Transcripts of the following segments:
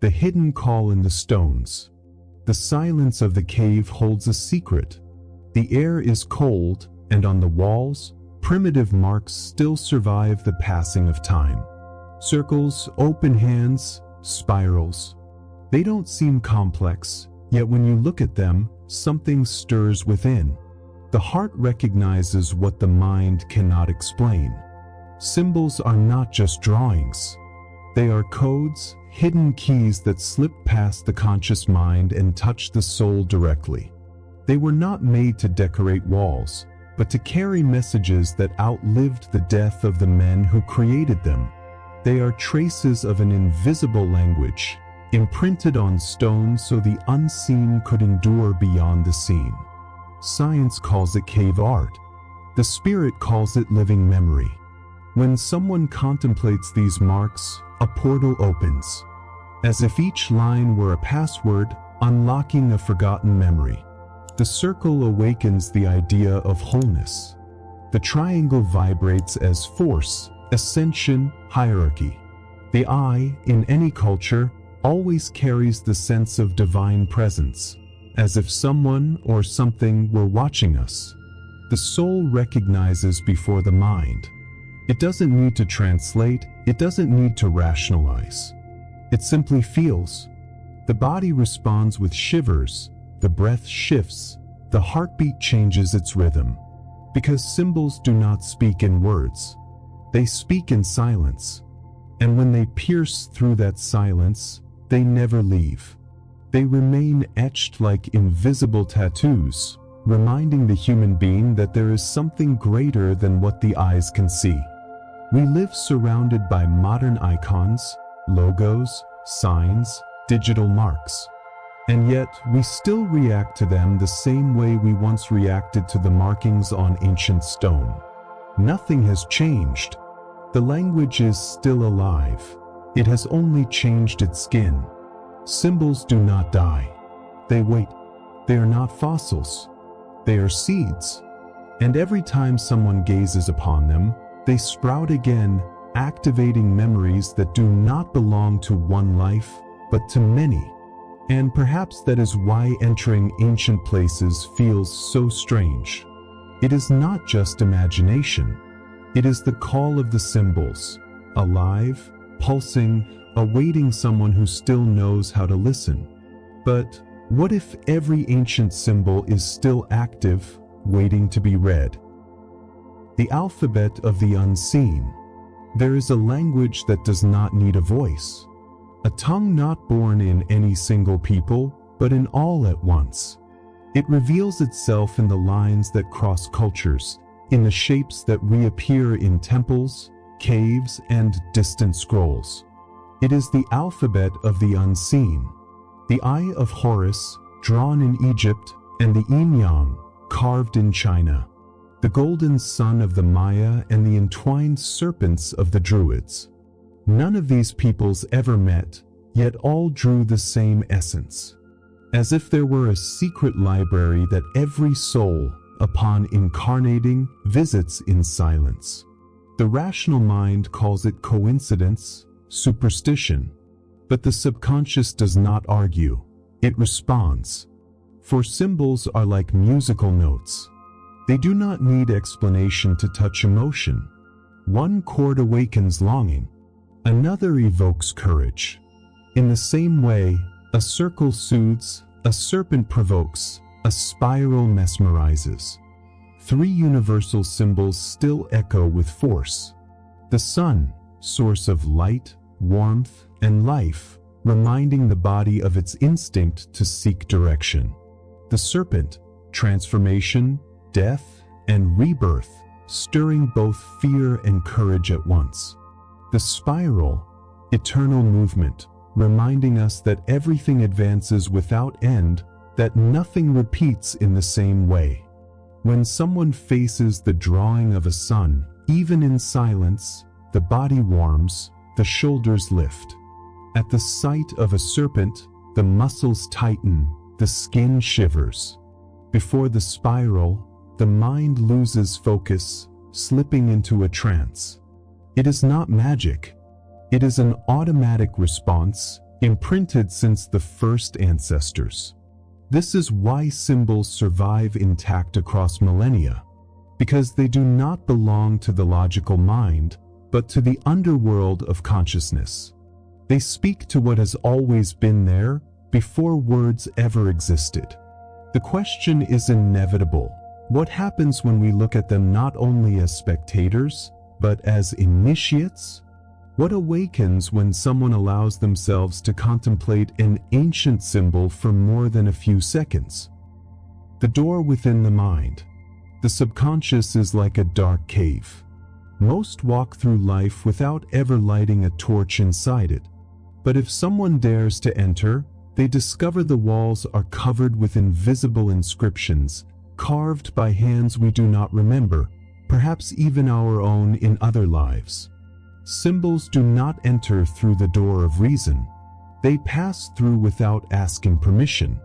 the hidden call in the stones. The silence of the cave holds a secret. The air is cold, and on the walls, primitive marks still survive the passing of time. Circles, open hands, spirals. They don't seem complex, yet when you look at them, something stirs within. The heart recognizes what the mind cannot explain. Symbols are not just drawings. They are codes, hidden keys that slip past the conscious mind and touch the soul directly. They were not made to decorate walls, but to carry messages that outlived the death of the men who created them. They are traces of an invisible language, imprinted on stone so the unseen could endure beyond the seen. Science calls it cave art. The spirit calls it living memory. When someone contemplates these marks, a portal opens, as if each line were a password, unlocking a forgotten memory. The circle awakens the idea of wholeness. The triangle vibrates as force, ascension, hierarchy. The eye, in any culture, always carries the sense of divine presence, as if someone or something were watching us. The soul recognizes before the mind. It doesn't need to translate, it doesn't need to rationalize. It simply feels. The body responds with shivers, the breath shifts, the heartbeat changes its rhythm. Because symbols do not speak in words. They speak in silence. And when they pierce through that silence, they never leave. They remain etched like invisible tattoos, reminding the human being that there is something greater than what the eyes can see. We live surrounded by modern icons, logos, signs, digital marks. And yet, we still react to them the same way we once reacted to the markings on ancient stone. Nothing has changed. The language is still alive. It has only changed its skin. Symbols do not die. They wait. They are not fossils. They are seeds. And every time someone gazes upon them, they sprout again, activating memories that do not belong to one life, but to many. And perhaps that is why entering ancient places feels so strange. It is not just imagination. It is the call of the symbols, alive, pulsing, awaiting someone who still knows how to listen. But what if every ancient symbol is still active, waiting to be read? The alphabet of the unseen. There is a language that does not need a voice. A tongue not born in any single people, but in all at once. It reveals itself in the lines that cross cultures, in the shapes that reappear in temples, caves, and distant scrolls. It is the alphabet of the unseen. The Eye of Horus, drawn in Egypt, and the Yin Yang, carved in China. The golden sun of the Maya and the entwined serpents of the Druids. None of these peoples ever met, yet all drew the same essence. As if there were a secret library that every soul, upon incarnating, visits in silence. The rational mind calls it coincidence, superstition. But the subconscious does not argue. It responds. For symbols are like musical notes. They do not need explanation to touch emotion. One chord awakens longing. Another evokes courage. In the same way, a circle soothes, a serpent provokes, a spiral mesmerizes. Three universal symbols still echo with force. The sun, source of light, warmth, and life, reminding the body of its instinct to seek direction. The serpent, transformation, death, and rebirth, stirring both fear and courage at once. The spiral, eternal movement, reminding us that everything advances without end, that nothing repeats in the same way. When someone faces the drawing of a sun, even in silence, the body warms, the shoulders lift. At the sight of a serpent, the muscles tighten, the skin shivers. Before the spiral, the mind loses focus, slipping into a trance. It is not magic. It is an automatic response, imprinted since the first ancestors. This is why symbols survive intact across millennia, because they do not belong to the logical mind, but to the underworld of consciousness. They speak to what has always been there before words ever existed. The question is inevitable. What happens when we look at them not only as spectators, but as initiates? What awakens when someone allows themselves to contemplate an ancient symbol for more than a few seconds? The door within the mind. The subconscious is like a dark cave. Most walk through life without ever lighting a torch inside it. But if someone dares to enter, they discover the walls are covered with invisible inscriptions, carved by hands we do not remember, perhaps even our own in other lives. Symbols do not enter through the door of reason. They pass through without asking permission.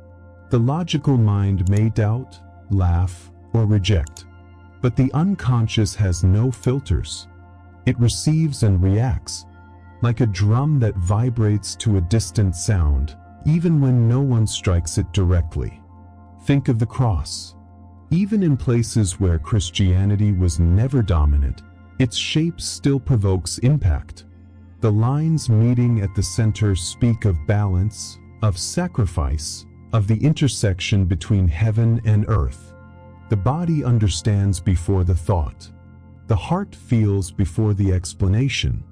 The logical mind may doubt, laugh, or reject. But the unconscious has no filters. It receives and reacts, like a drum that vibrates to a distant sound, even when no one strikes it directly. Think of the cross. Even in places where Christianity was never dominant, its shape still provokes impact. The lines meeting at the center speak of balance, of sacrifice, of the intersection between heaven and earth. The body understands before the thought. The heart feels before the explanation.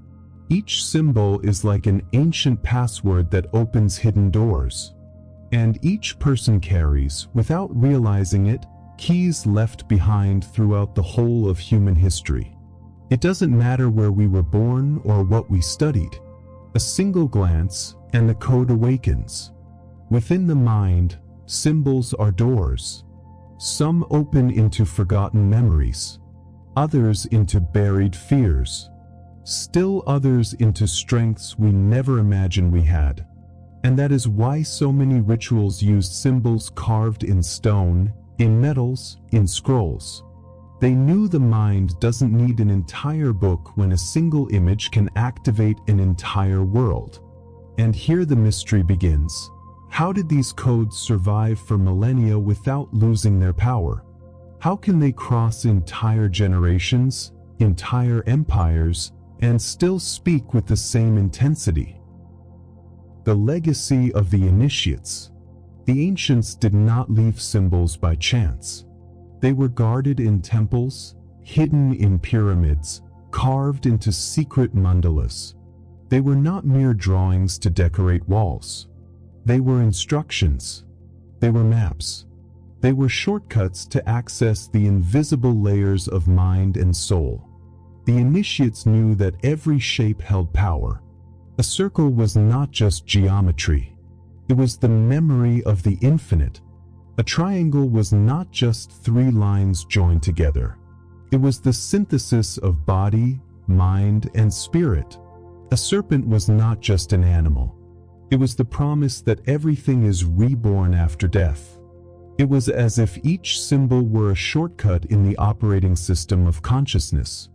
Each symbol is like an ancient password that opens hidden doors. And each person carries, without realizing it, keys left behind throughout the whole of human history. It doesn't matter where we were born or what we studied. A single glance, and the code awakens. Within the mind, symbols are doors. Some open into forgotten memories, others into buried fears, still others into strengths we never imagined we had. And that is why so many rituals used symbols carved in stone, in metals, in scrolls. They knew the mind doesn't need an entire book when a single image can activate an entire world. And here the mystery begins. How did these codes survive for millennia without losing their power? How can they cross entire generations, entire empires, and still speak with the same intensity? The legacy of the initiates. The ancients did not leave symbols by chance. They were guarded in temples, hidden in pyramids, carved into secret mandalas. They were not mere drawings to decorate walls. They were instructions. They were maps. They were shortcuts to access the invisible layers of mind and soul. The initiates knew that every shape held power. A circle was not just geometry. It was the memory of the infinite. A triangle was not just three lines joined together. It was the synthesis of body, mind, and spirit. A serpent was not just an animal. It was the promise that everything is reborn after death. It was as if each symbol were a shortcut in the operating system of consciousness.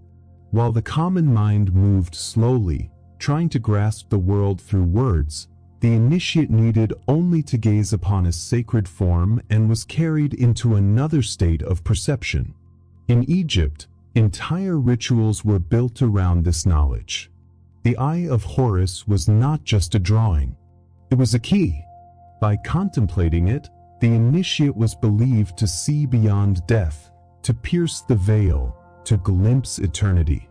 While the common mind moved slowly, trying to grasp the world through words, the initiate needed only to gaze upon a sacred form and was carried into another state of perception. In Egypt, entire rituals were built around this knowledge. The Eye of Horus was not just a drawing. It was a key. By contemplating it, the initiate was believed to see beyond death, to pierce the veil, to glimpse eternity.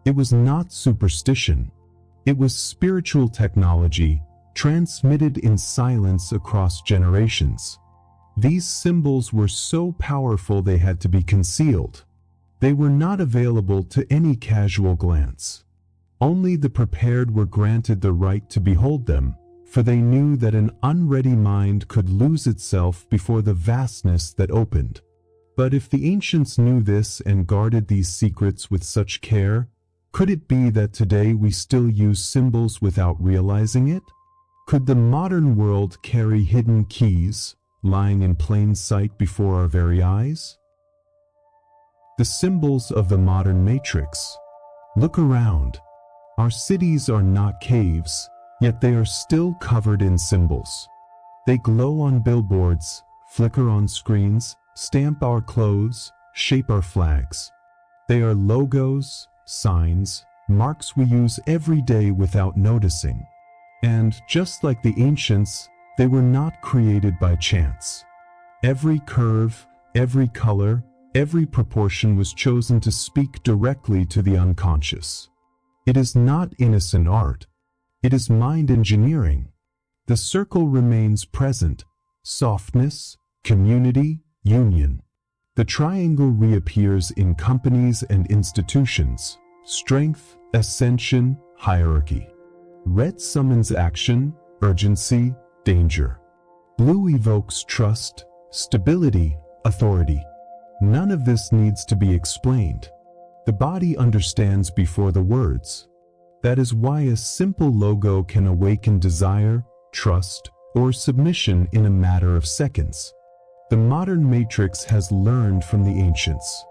It was not superstition. It was spiritual technology, transmitted in silence across generations. These symbols were so powerful they had to be concealed. They were not available to any casual glance. Only the prepared were granted the right to behold them, for they knew that an unready mind could lose itself before the vastness that opened. But if the ancients knew this and guarded these secrets with such care, could it be that today we still use symbols without realizing it? Could the modern world carry hidden keys, lying in plain sight before our very eyes? The symbols of the modern matrix. Look around. Our cities are not caves, yet they are still covered in symbols. They glow on billboards, flicker on screens, stamp our clothes, shape our flags. They are logos, signs, marks we use every day without noticing. And just like the ancients, they were not created by chance. Every curve, every color, every proportion was chosen to speak directly to the unconscious. It is not innocent art. It is mind engineering. The circle remains present: softness, community, union. The triangle reappears in companies and institutions: strength, ascension, hierarchy. Red summons action, urgency, danger. Blue evokes trust, stability, authority. None of this needs to be explained. The body understands before the words. That is why a simple logo can awaken desire, trust, or submission in a matter of seconds. The modern matrix has learned from the ancients.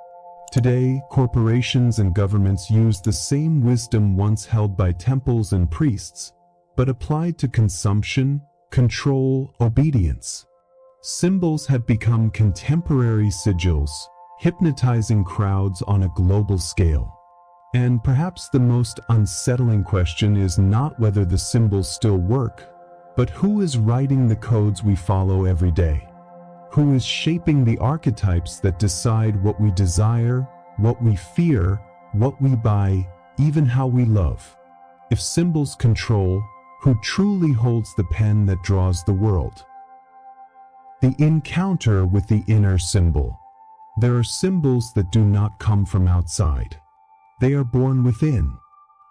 Today, corporations and governments use the same wisdom once held by temples and priests, but applied to consumption, control, obedience. Symbols have become contemporary sigils, hypnotizing crowds on a global scale. And perhaps the most unsettling question is not whether the symbols still work, but who is writing the codes we follow every day? Who is shaping the archetypes that decide what we desire, what we fear, what we buy, even how we love? If symbols control, who truly holds the pen that draws the world? The encounter with the inner symbol. There are symbols that do not come from outside. They are born within.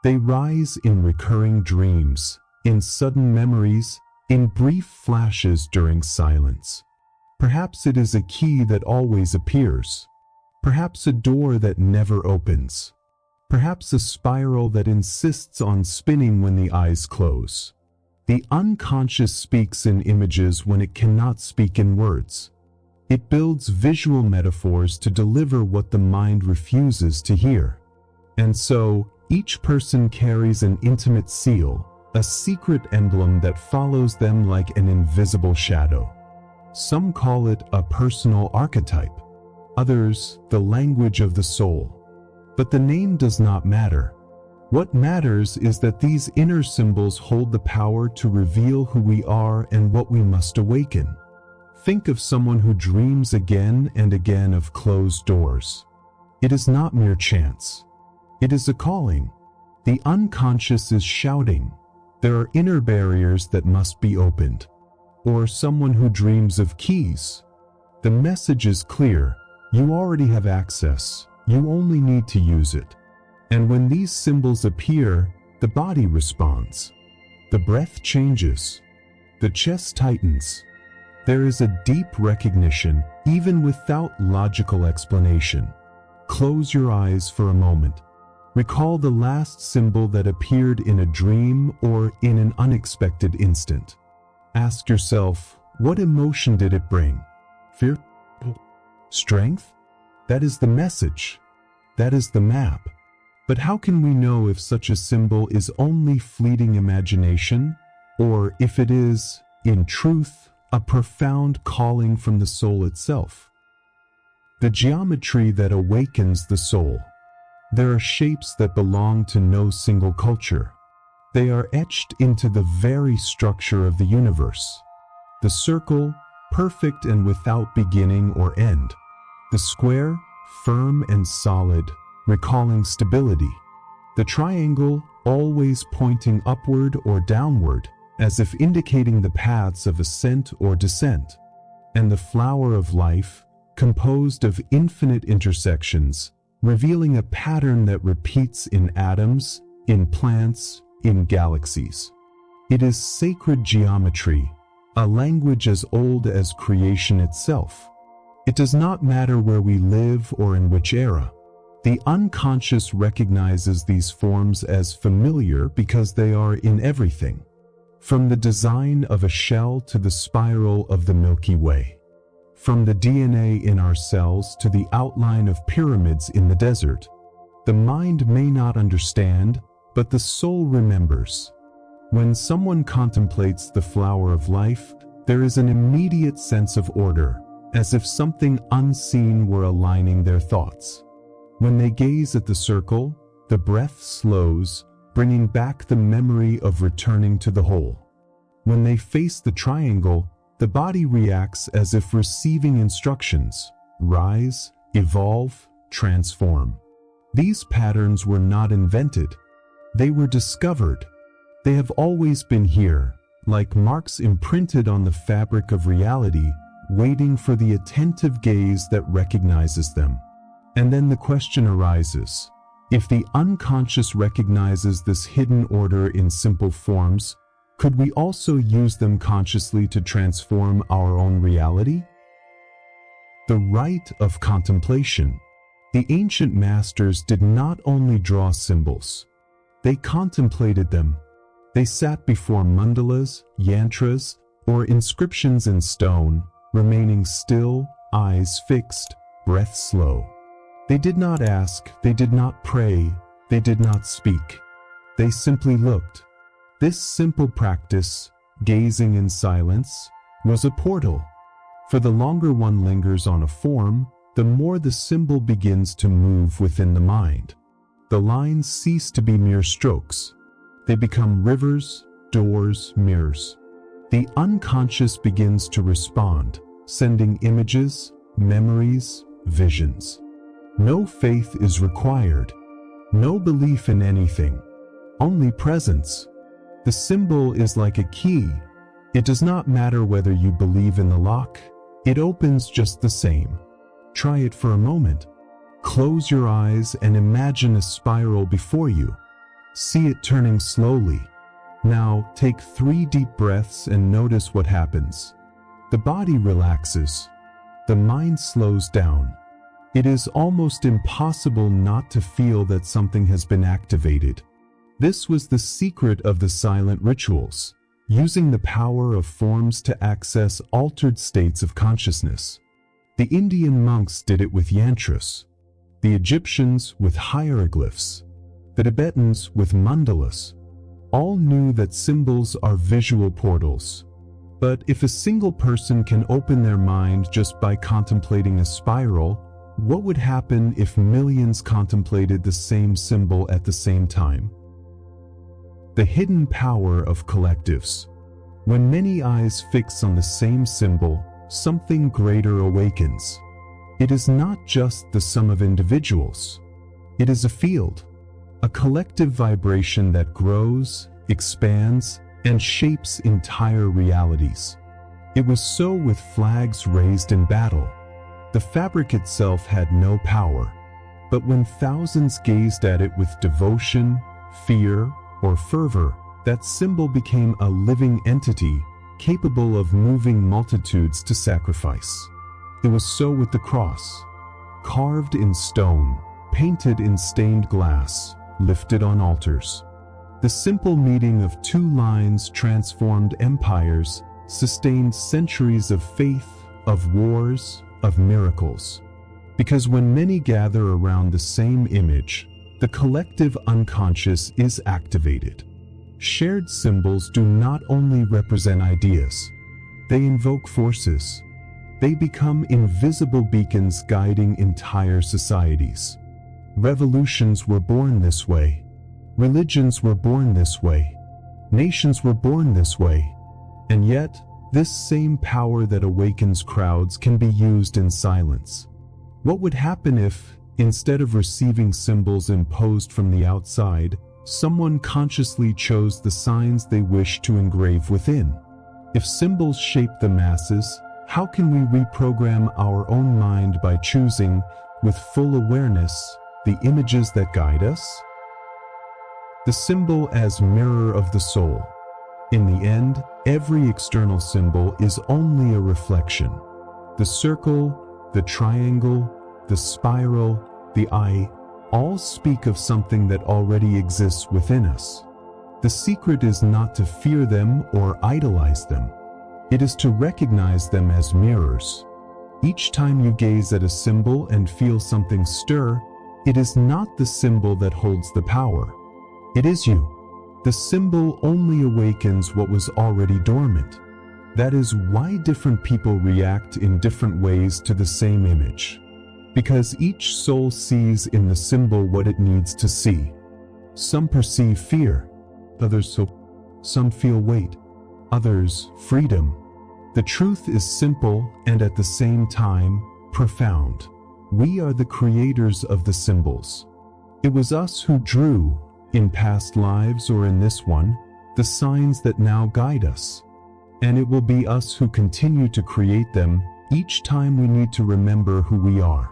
They rise in recurring dreams, in sudden memories, in brief flashes during silence. Perhaps it is a key that always appears. Perhaps a door that never opens. Perhaps a spiral that insists on spinning when the eyes close. The unconscious speaks in images when it cannot speak in words. It builds visual metaphors to deliver what the mind refuses to hear. And so, each person carries an intimate seal, a secret emblem that follows them like an invisible shadow. Some call it a personal archetype, others the language of the soul. But the name does not matter. What matters is that these inner symbols hold the power to reveal who we are and what we must awaken. Think of someone who dreams again and again of closed doors. It is not mere chance. It is a calling. The unconscious is shouting, there are inner barriers that must be opened. Or someone who dreams of keys. The message is clear: you already have access, you only need to use it. And when these symbols appear, the body responds. The breath changes. The chest tightens. There is a deep recognition, even without logical explanation. Close your eyes for a moment. Recall the last symbol that appeared in a dream or in an unexpected instant. Ask yourself, what emotion did it bring? Fear? Strength? That is the message. That is the map. But how can we know if such a symbol is only fleeting imagination, or if it is, in truth, a profound calling from the soul itself? The geometry that awakens the soul. There are shapes that belong to no single culture. They are etched into the very structure of the universe. The circle, perfect and without beginning or end. The square, firm and solid, recalling stability. The triangle, always pointing upward or downward, as if indicating the paths of ascent or descent. And the flower of life, composed of infinite intersections, revealing a pattern that repeats in atoms, in plants, in galaxies. It is sacred geometry, a language as old as creation itself. It does not matter where we live or in which era. The unconscious recognizes these forms as familiar because they are in everything, from the design of a shell to the spiral of the Milky Way, from the DNA in our cells to the outline of pyramids in the desert. The mind may not understand, but the soul remembers. When someone contemplates the flower of life, there is an immediate sense of order, as if something unseen were aligning their thoughts. When they gaze at the circle, the breath slows, bringing back the memory of returning to the whole. When they face the triangle, the body reacts as if receiving instructions: rise, evolve, transform. These patterns were not invented. They were discovered. They have always been here, like marks imprinted on the fabric of reality, waiting for the attentive gaze that recognizes them. And then the question arises: if the unconscious recognizes this hidden order in simple forms, could we also use them consciously to transform our own reality? The rite of contemplation. The ancient masters did not only draw symbols. They contemplated them. They sat before mandalas, yantras, or inscriptions in stone, remaining still, eyes fixed, breath slow. They did not ask, they did not pray, they did not speak. They simply looked. This simple practice, gazing in silence, was a portal. For the longer one lingers on a form, the more the symbol begins to move within the mind. The lines cease to be mere strokes. They become rivers, doors, mirrors. The unconscious begins to respond, sending images, memories, visions. No faith is required. No belief in anything. Only presence. The symbol is like a key. It does not matter whether you believe in the lock. It opens just the same. Try it for a moment. Close your eyes and imagine a spiral before you. See it turning slowly. Now take 3 deep breaths and notice what happens. The body relaxes. The mind slows down. It is almost impossible not to feel that something has been activated. This was the secret of the silent rituals, using the power of forms to access altered states of consciousness. The Indian monks did it with yantras, the Egyptians with hieroglyphs, the Tibetans with mandalas. All knew that symbols are visual portals. But if a single person can open their mind just by contemplating a spiral, what would happen if millions contemplated the same symbol at the same time? The hidden power of collectives. When many eyes fix on the same symbol, something greater awakens. It is not just the sum of individuals. It is a field, a collective vibration that grows, expands, and shapes entire realities. It was so with flags raised in battle. The fabric itself had no power, but when thousands gazed at it with devotion, fear, or fervor, that symbol became a living entity capable of moving multitudes to sacrifice. It was so with the cross, carved in stone, painted in stained glass, lifted on altars. The simple meeting of 2 lines transformed empires, sustained centuries of faith, of wars, of miracles. Because when many gather around the same image, the collective unconscious is activated. Shared symbols do not only represent ideas, they invoke forces. They become invisible beacons guiding entire societies. Revolutions were born this way. Religions were born this way. Nations were born this way. And yet, this same power that awakens crowds can be used in silence. What would happen if, instead of receiving symbols imposed from the outside, someone consciously chose the signs they wish to engrave within? If symbols shape the masses, how can we reprogram our own mind by choosing, with full awareness, the images that guide us? The symbol as mirror of the soul. In the end, every external symbol is only a reflection. The circle, the triangle, the spiral, the eye, all speak of something that already exists within us. The secret is not to fear them or idolize them. It is to recognize them as mirrors. Each time you gaze at a symbol and feel something stir, it is not the symbol that holds the power. It is you. The symbol only awakens what was already dormant. That is why different people react in different ways to the same image. Because each soul sees in the symbol what it needs to see. Some perceive fear, others hope, some feel weight, others freedom. The truth is simple and at the same time profound. We are the creators of the symbols. It was us who drew, in past lives or in this one, the signs that now guide us. And it will be us who continue to create them each time we need to remember who we are.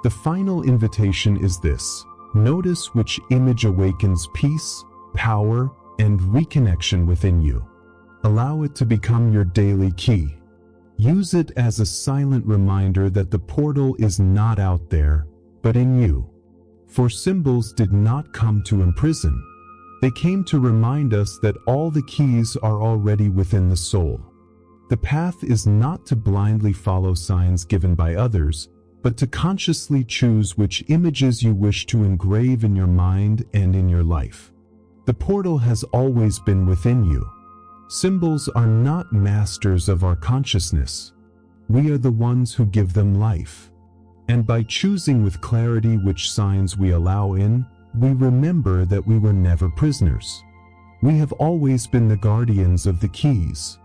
The final invitation is this: notice which image awakens peace, power, and reconnection within you. Allow it to become your daily key. Use it as a silent reminder that the portal is not out there, but in you. For symbols did not come to imprison. They came to remind us that all the keys are already within the soul. The path is not to blindly follow signs given by others, but to consciously choose which images you wish to engrave in your mind and in your life. The portal has always been within you. Symbols are not masters of our consciousness. We are the ones who give them life. And by choosing with clarity which signs we allow in, we remember that we were never prisoners. We have always been the guardians of the keys.